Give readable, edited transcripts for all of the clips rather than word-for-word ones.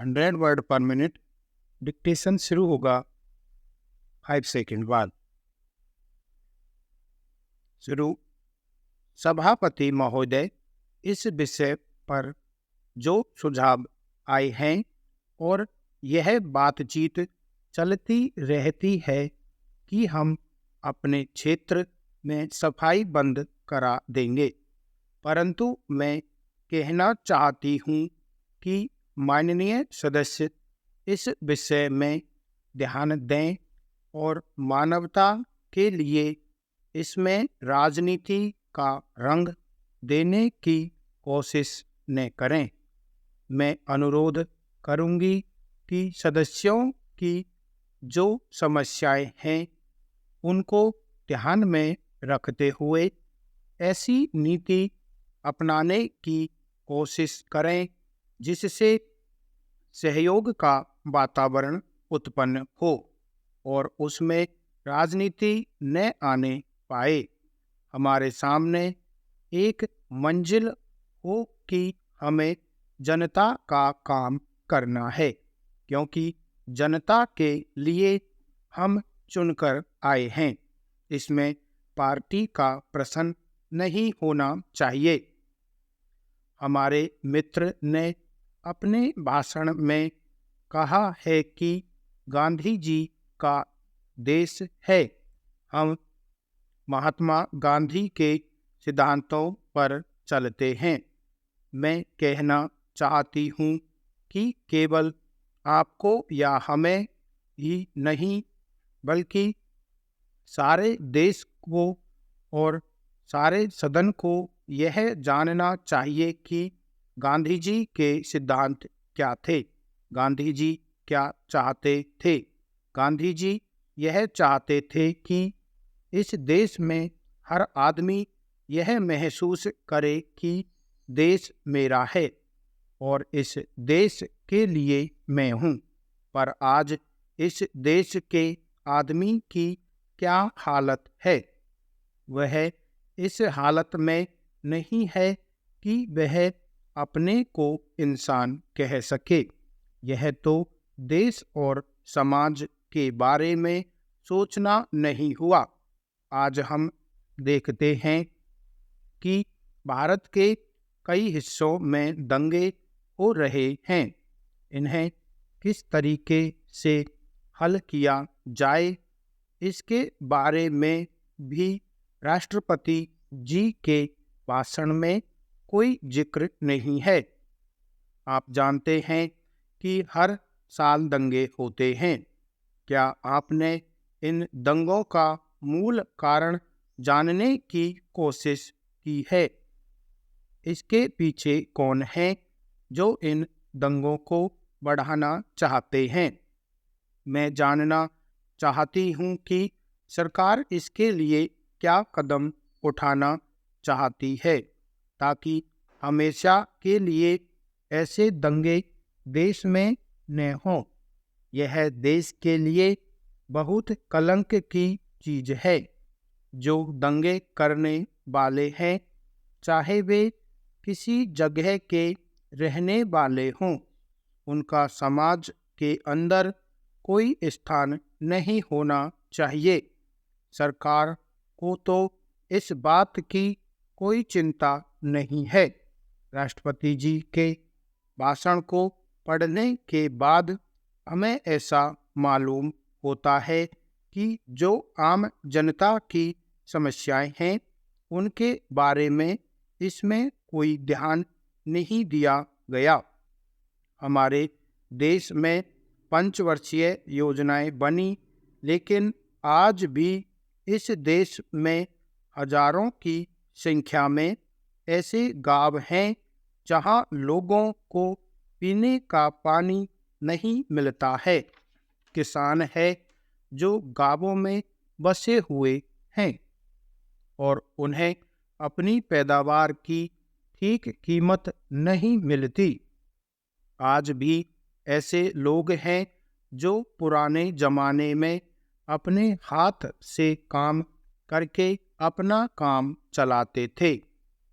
100 word पर minute. Dictation शुरू होगा 5 सेकंड बाद। शुरू। सभापति महोदय, इस विषय पर जो सुझाव आए हैं और यह बातचीत चलती रहती है कि हम अपने क्षेत्र में सफाई बंद करा देंगे, परंतु मैं कहना चाहती हूँ कि माननीय सदस्य इस विषय में ध्यान दें और मानवता के लिए इसमें राजनीति का रंग देने की कोशिश न करें। मैं अनुरोध करूंगी कि सदस्यों की जो समस्याएं हैं उनको ध्यान में रखते हुए ऐसी नीति अपनाने की कोशिश करें जिससे सहयोग का वातावरण उत्पन्न हो और उसमें राजनीति न आने पाए। हमारे सामने एक मंजिल हो कि हमें जनता का काम करना है, क्योंकि जनता के लिए हम चुनकर आए हैं। इसमें पार्टी का प्रश्न नहीं होना चाहिए। हमारे मित्र ने अपने भाषण में कहा है कि गांधी जी का देश है। हम महात्मा गांधी के सिद्धांतों पर चलते हैं। मैं कहना चाहती हूँ कि केवल आपको या हमें ही नहीं बल्कि सारे देश को और सारे सदन को यह जानना चाहिए कि गांधी जी के सिद्धांत क्या थे, गांधी जी क्या चाहते थे। गांधी जी यह चाहते थे कि इस देश में हर आदमी यह महसूस करे कि देश मेरा है और इस देश के लिए मैं हूँ। पर आज इस देश के आदमी की क्या हालत है? वह इस हालत में नहीं है कि वह अपने को इंसान कह सके। यह तो देश और समाज के बारे में सोचना नहीं हुआ। आज हम देखते हैं कि भारत के कई हिस्सों में दंगे हो रहे हैं। इन्हें किस तरीके से हल किया जाए, इसके बारे में भी राष्ट्रपति जी के भाषण में कोई जिक्र नहीं है। आप जानते हैं कि हर साल दंगे होते हैं। क्या आपने इन दंगों का मूल कारण जानने की कोशिश की है? इसके पीछे कौन है जो इन दंगों को बढ़ाना चाहते हैं? मैं जानना चाहती हूँ कि सरकार इसके लिए क्या कदम उठाना चाहती है ताकि हमेशा के लिए ऐसे दंगे देश में न हों। यह देश के लिए बहुत कलंक की चीज है। जो दंगे करने वाले हैं, चाहे वे किसी जगह के रहने वाले हों, उनका समाज के अंदर कोई स्थान नहीं होना चाहिए। सरकार को तो इस बात की कोई चिंता नहीं है। राष्ट्रपति जी के भाषण को पढ़ने के बाद हमें ऐसा मालूम होता है कि जो आम जनता की समस्याएं हैं उनके बारे में इसमें कोई ध्यान नहीं दिया गया। हमारे देश में पंचवर्षीय योजनाएं बनी, लेकिन आज भी इस देश में हजारों की संख्या में ऐसे गांव हैं जहां लोगों को पीने का पानी नहीं मिलता है। किसान है जो गांवों में बसे हुए हैं और उन्हें अपनी पैदावार की ठीक कीमत नहीं मिलती। आज भी ऐसे लोग हैं जो पुराने जमाने में अपने हाथ से काम करके अपना काम चलाते थे।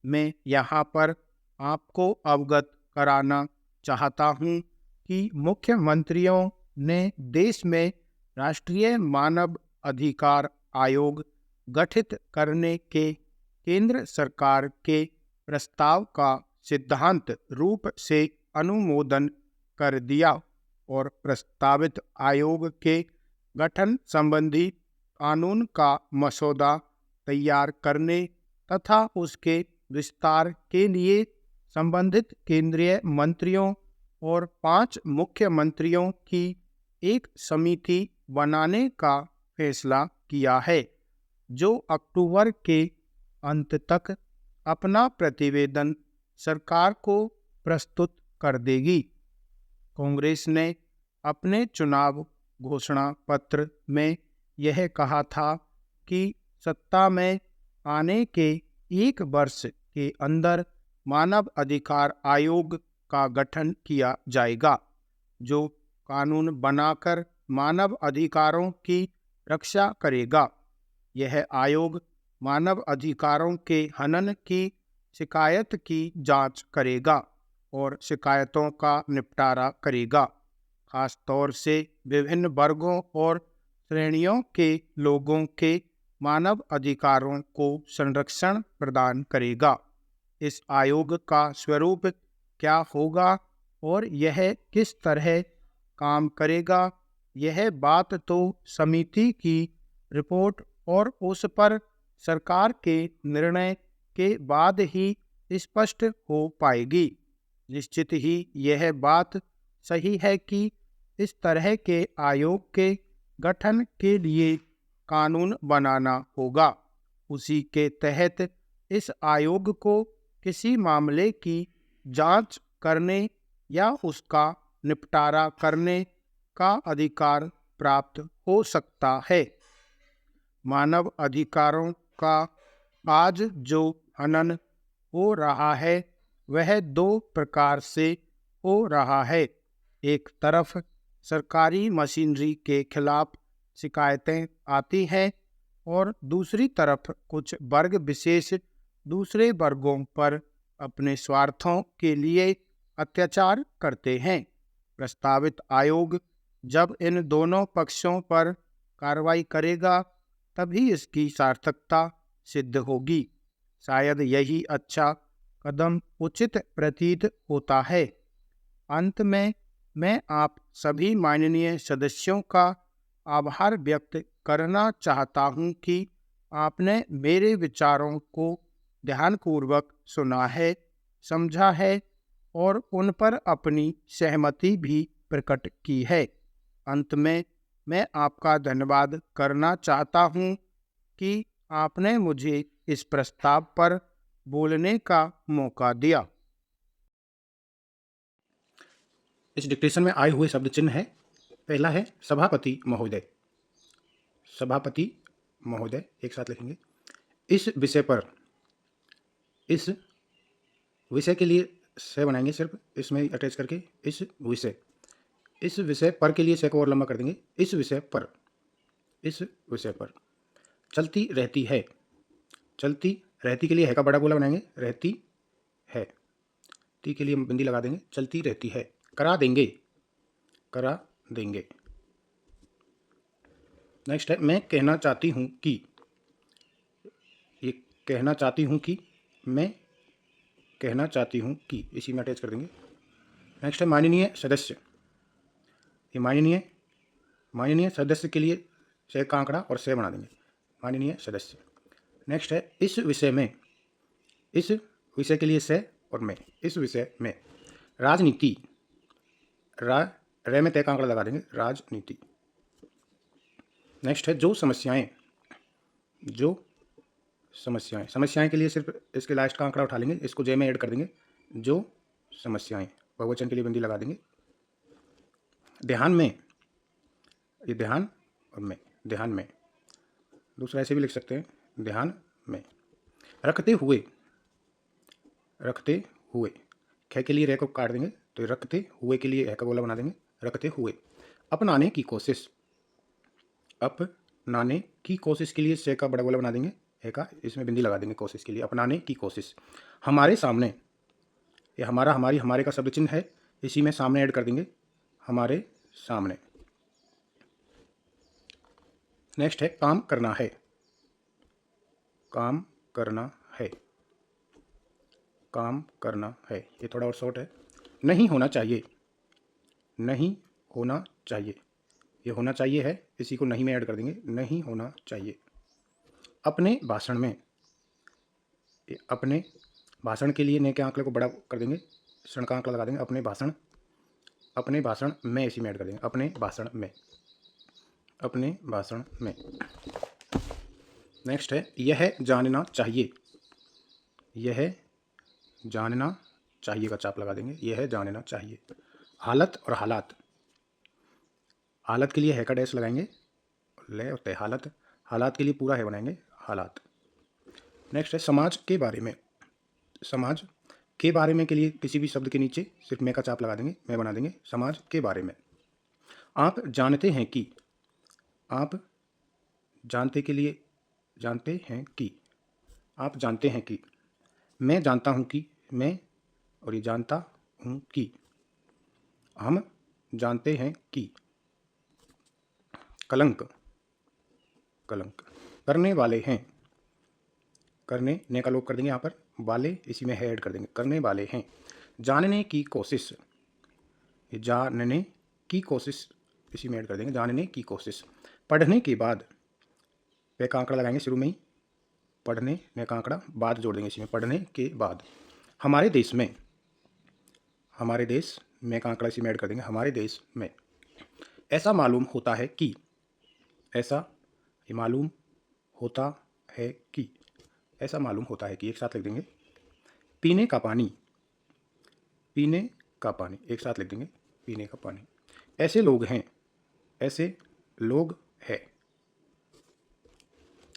मैं यहाँ पर आपको अवगत कराना चाहता हूँ कि मुख्यमंत्रियों ने देश में राष्ट्रीय मानव अधिकार आयोग गठित करने के केंद्र सरकार के प्रस्ताव का सिद्धांत रूप से अनुमोदन कर दिया और प्रस्तावित आयोग के गठन संबंधी कानून का मसौदा तैयार करने तथा उसके विस्तार के लिए संबंधित केंद्रीय मंत्रियों और 5 मुख्यमंत्रियों की एक समिति बनाने का फैसला किया है, जो अक्टूबर के अंत तक अपना प्रतिवेदन सरकार को प्रस्तुत कर देगी। कांग्रेस ने अपने चुनाव घोषणा पत्र में यह कहा था कि सत्ता में आने के 1 वर्ष के अंदर मानव अधिकार आयोग का गठन किया जाएगा, जो कानून बनाकर मानव अधिकारों की रक्षा करेगा। यह आयोग मानव अधिकारों के हनन की शिकायत की जांच करेगा और शिकायतों का निपटारा करेगा, खास तौर से विभिन्न वर्गों और श्रेणियों के लोगों के मानव अधिकारों को संरक्षण प्रदान करेगा। इस आयोग का स्वरूप क्या होगा और यह किस तरह काम करेगा, यह बात तो समिति की रिपोर्ट और उस पर सरकार के निर्णय के बाद ही स्पष्ट हो पाएगी। निश्चित ही यह बात सही है कि इस तरह के आयोग के गठन के लिए कानून बनाना होगा। उसी के तहत इस आयोग को किसी मामले की जांच करने या उसका निपटारा करने का अधिकार प्राप्त हो सकता है। मानव अधिकारों का आज जो हनन हो रहा है वह 2 प्रकार से हो रहा है। एक तरफ सरकारी मशीनरी के खिलाफ शिकायतें आती हैं और दूसरी तरफ कुछ वर्ग विशेष दूसरे वर्गों पर अपने स्वार्थों के लिए अत्याचार करते हैं। प्रस्तावित आयोग जब इन दोनों पक्षों पर कार्रवाई करेगा तभी इसकी सार्थकता सिद्ध होगी। शायद यही अच्छा कदम उचित प्रतीत होता है। अंत में मैं आप सभी माननीय सदस्यों का आभार व्यक्त करना चाहता हूं कि आपने मेरे विचारों को ध्यानपूर्वक सुना है, समझा है और उन पर अपनी सहमति भी प्रकट की है। अंत में मैं आपका धन्यवाद करना चाहता हूं कि आपने मुझे इस प्रस्ताव पर बोलने का मौका दिया। इस डिक्टेशन में आए हुए शब्द चिन्ह है। पहला है सभापति महोदय। सभापति महोदय एक साथ लिखेंगे। इस विषय पर, इस विषय के लिए से बनाएंगे सिर्फ इसमें अटैच करके इस विषय पर के लिए से को और लंबा कर देंगे। इस विषय पर चलती रहती है। चलती रहती के लिए है का बड़ा गोला बनाएंगे, रहती है। टी के लिए बिंदी लगा देंगे, चलती रहती है। करा देंगे, करा देंगे। नेक्स्ट है मैं कहना चाहती हूँ कि, ये कहना चाहती हूँ कि, मैं कहना चाहती हूँ कि, इसी में अटैच कर देंगे। नेक्स्ट है माननीय सदस्य। ये माननीय सदस्य के लिए से का आंकड़ा और से बना देंगे, माननीय सदस्य। नेक्स्ट है इस विषय में, इस विषय के लिए से और में, इस विषय में राजनीति, रे में तय का आंकड़ा लगा देंगे, राजनीति। नेक्स्ट है जो समस्याएं, समस्याएं के लिए सिर्फ इसके लास्ट का आंकड़ा उठा लेंगे, इसको जे में ऐड कर देंगे, जो समस्याएं, बहुवचन के लिए बिंदी लगा देंगे। ध्यान में, ये ध्यान और में, ध्यान में। दूसरा ऐसे भी लिख सकते हैं, ध्यान में। रखते हुए, ख के लिए रे को काट देंगे तो रखते हुए के लिए है का गोला बना देंगे, रखते हुए। अपनाने की कोशिश, अपनाने की कोशिश के लिए से का बड़ा गोला बना देंगे, है का इसमें बिंदी लगा देंगे, कोशिश के लिए, अपनाने की कोशिश। हमारे सामने, ये हमारा, हमारी, हमारे का शब्द चिन्ह है, इसी में सामने ऐड कर देंगे, हमारे सामने। नेक्स्ट है काम करना है। काम करना है। काम करना है, ये थोड़ा और शॉर्ट है। नहीं होना चाहिए। नहीं होना चाहिए, ये होना चाहिए है, इसी को नहीं में ऐड कर देंगे, नहीं होना चाहिए। अपने भाषण में, ये अपने भाषण के लिए ने के आंकड़े को बड़ा कर देंगे, क्षण का आंकड़ा लगा देंगे। अपने भाषण, अपने भाषण में इसी में ऐड कर देंगे, अपने भाषण में, अपने भाषण में। नेक्स्ट है यह जानना चाहिए। यह जानना चाहिए का चाप लगा देंगे, यह जानना चाहिए। हालत और हालात, हालत के लिए है का डैश लगाएंगे, ले होते हैं हालत, हालात के लिए पूरा है बनाएंगे, हालात। नेक्स्ट है समाज के बारे में। समाज के बारे में के लिए किसी भी शब्द के नीचे सिर्फ मैं का चाप लगा देंगे, मैं बना देंगे समाज के बारे में। आप जानते हैं कि, आप जानते के लिए जानते हैं कि, आप जानते हैं कि। मैं जानता हूं कि, मैं और ये जानता हूं कि। हम जानते हैं कि। कलंक, कलंक। करने वाले हैं, करने ने का लोप कर देंगे यहाँ पर, वाले इसी में है ऐड कर देंगे, करने वाले हैं। जानने की कोशिश, जानने की कोशिश इसी में ऐड कर देंगे, जानने की कोशिश। पढ़ने के बाद, पे का आंकड़ा लगाएंगे शुरू में ही, पढ़ने ने का आंकड़ा बाद जोड़ देंगे इसी में, पढ़ने के बाद। हमारे देश में, हमारे देश में का आंकड़ा इसी में ऐड कर देंगे, हमारे देश में। ऐसा मालूम होता है कि, ऐसा ये मालूम होता है कि, ऐसा मालूम होता है कि एक साथ लिख देंगे। पीने का पानी, पीने का पानी एक साथ लिख देंगे, पीने का पानी। ऐसे लोग हैं, ऐसे लोग हैं।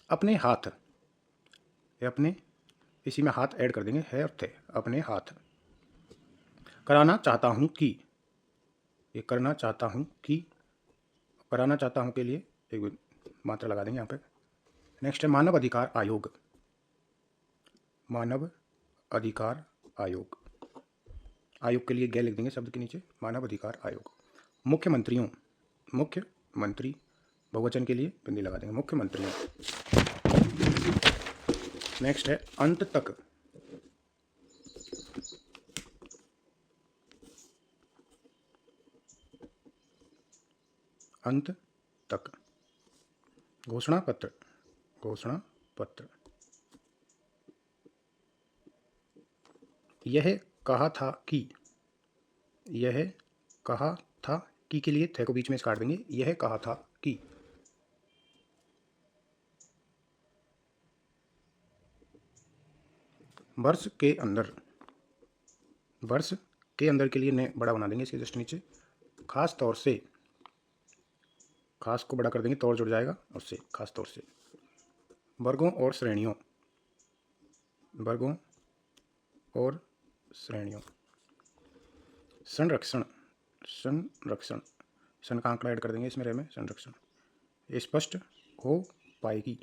अपने हाथ, ये अपने इसी में हाथ ऐड कर देंगे, है और थे, अपने हाथ। कराना चाहता हूँ कि, ये करना चाहता हूँ कि, कराना चाहता हूँ के लिए एक मात्रा लगा देंगे यहाँ पे। नेक्स्ट है मानव अधिकार आयोग। मानव अधिकार आयोग, आयोग के लिए गै लिख देंगे शब्द के नीचे, मानव अधिकार आयोग। मुख्यमंत्रियों, मुख्यमंत्री बहुवचन के लिए बिंदी लगा देंगे, मुख्यमंत्रियों। नेक्स्ट है अंत तक। अंत तक। घोषणा पत्र, घोषणा पत्र। यह कहा था कि, यह कहा था कि के लिए थे को बीच में काट देंगे, यह कहा था कि। वर्ष के अंदर, वर्ष के अंदर के लिए ने बड़ा बना देंगे इसके जस्ट नीचे। खास तौर से, खास को बड़ा कर देंगे, तौर जुड़ जाएगा उससे, खास तौर से। वर्गों और श्रेणियों, वर्गों और श्रेणियों। संरक्षण, संरक्षण, सन का आंकड़ा ऐड कर देंगे इसमें, रह में संरक्षण। स्पष्ट हो पाएगी,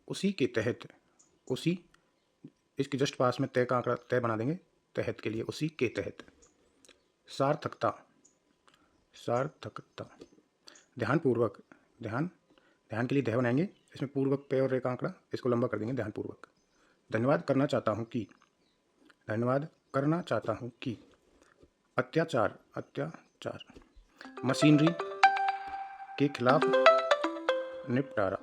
उसी के तहत, उसी इसके जस्ट पास में तय का आंकड़ा तय बना देंगे, तहत के लिए उसी के तहत। सार्थकता, सार्थकता। ध्यानपूर्वक, ध्यान, ध्यान के लिए ध्यान बनाएंगे इसमें, पूर्वक पे और रे का आंकड़ा इसको लंबा कर देंगे, ध्यानपूर्वक। धन्यवाद करना चाहता हूँ कि, धन्यवाद करना चाहता हूँ कि। अत्याचार, अत्याचार। मशीनरी के खिलाफ निपटारा,